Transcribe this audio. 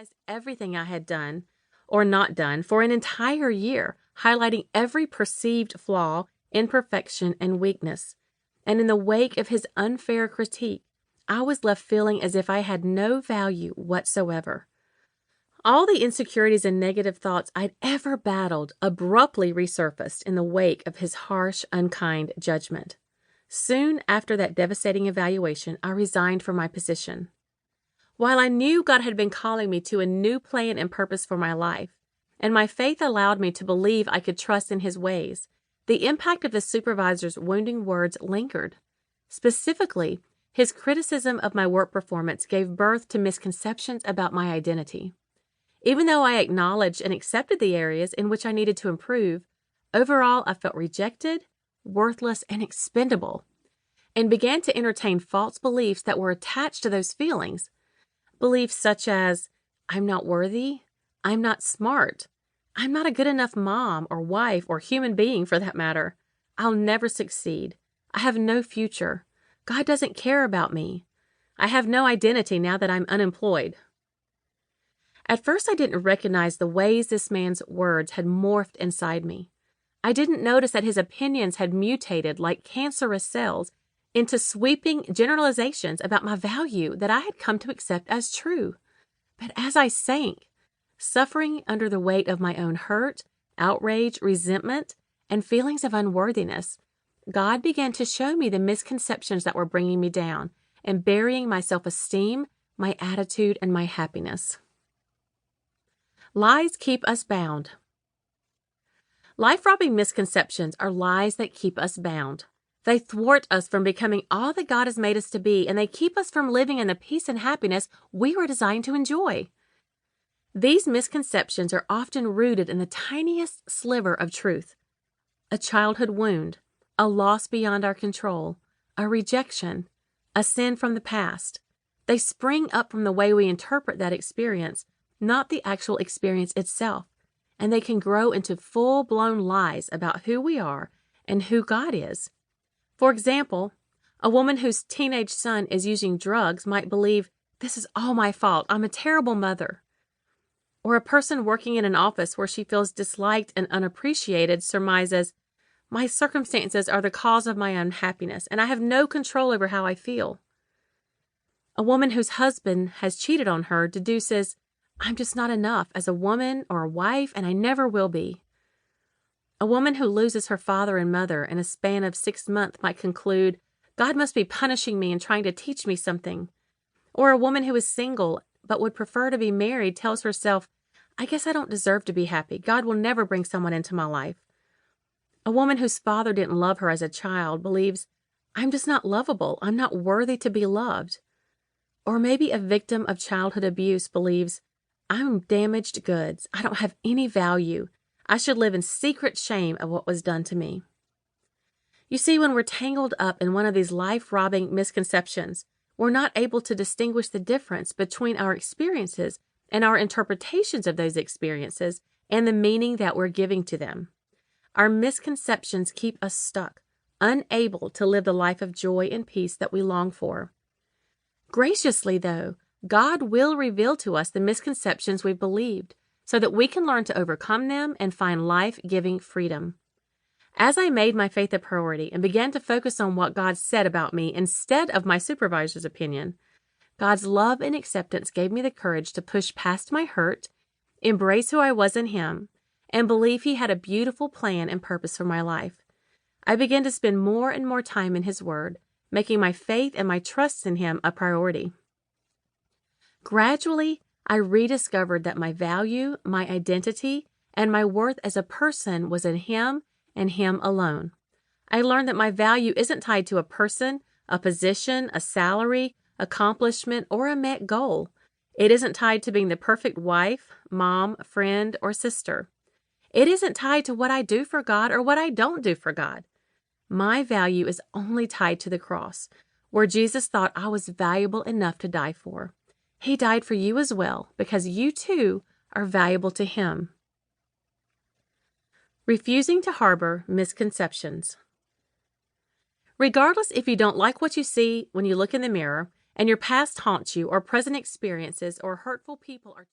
analyzed everything I had done or not done for an entire year, highlighting every perceived flaw, imperfection, and weakness. And in the wake of his unfair critique, I was left feeling as if I had no value whatsoever. All the insecurities and negative thoughts I'd ever battled abruptly resurfaced in the wake of his harsh, unkind judgment. Soon after that devastating evaluation, I resigned from my position. While I knew God had been calling me to a new plan and purpose for my life, and my faith allowed me to believe I could trust in His ways, the impact of the supervisor's wounding words lingered. Specifically, his criticism of my work performance gave birth to misconceptions about my identity. Even though I acknowledged and accepted the areas in which I needed to improve, overall I felt rejected, worthless, and expendable, and began to entertain false beliefs that were attached to those feelings. Beliefs such as, I'm not worthy, I'm not smart, I'm not a good enough mom or wife or human being for that matter, I'll never succeed, I have no future, God doesn't care about me, I have no identity now that I'm unemployed. At first, I didn't recognize the ways this man's words had morphed inside me. I didn't notice that his opinions had mutated like cancerous cells into sweeping generalizations about my value that I had come to accept as true. But as I sank, suffering under the weight of my own hurt, outrage, resentment, and feelings of unworthiness, God began to show me the misconceptions that were bringing me down and burying my self-esteem, my attitude, and my happiness. Lies keep us bound. Life-robbing misconceptions are lies that keep us bound. They thwart us from becoming all that God has made us to be, and they keep us from living in the peace and happiness we were designed to enjoy. These misconceptions are often rooted in the tiniest sliver of truth: a childhood wound, a loss beyond our control, a rejection, a sin from the past. They spring up from the way we interpret that experience, not the actual experience itself, and they can grow into full-blown lies about who we are and who God is. For example, a woman whose teenage son is using drugs might believe, this is all my fault, I'm a terrible mother. Or a person working in an office where she feels disliked and unappreciated surmises, my circumstances are the cause of my unhappiness, and I have no control over how I feel. A woman whose husband has cheated on her deduces, I'm just not enough as a woman or a wife, and I never will be. A woman who loses her father and mother in a span of 6 months might conclude, God must be punishing me and trying to teach me something. Or a woman who is single but would prefer to be married tells herself, I guess I don't deserve to be happy. God will never bring someone into my life. A woman whose father didn't love her as a child believes, I'm just not lovable. I'm not worthy to be loved. Or maybe a victim of childhood abuse believes, I'm damaged goods. I don't have any value. I should live in secret shame of what was done to me. You see, when we're tangled up in one of these life-robbing misconceptions, we're not able to distinguish the difference between our experiences and our interpretations of those experiences and the meaning that we're giving to them. Our misconceptions keep us stuck, unable to live the life of joy and peace that we long for. Graciously, though, God will reveal to us the misconceptions we've believed so that we can learn to overcome them and find life-giving freedom. As I made my faith a priority and began to focus on what God said about me instead of my supervisor's opinion, God's love and acceptance gave me the courage to push past my hurt, embrace who I was in Him, and believe He had a beautiful plan and purpose for my life. I began to spend more and more time in His Word, making my faith and my trust in Him a priority. Gradually, I rediscovered that my value, my identity, and my worth as a person was in Him and Him alone. I learned that my value isn't tied to a person, a position, a salary, accomplishment, or a met goal. It isn't tied to being the perfect wife, mom, friend, or sister. It isn't tied to what I do for God or what I don't do for God. My value is only tied to the cross, where Jesus thought I was valuable enough to die for. He died for you as well, because you too are valuable to Him. Refusing to harbor misconceptions. Regardless if you don't like what you see when you look in the mirror, and your past haunts you, or present experiences or hurtful people are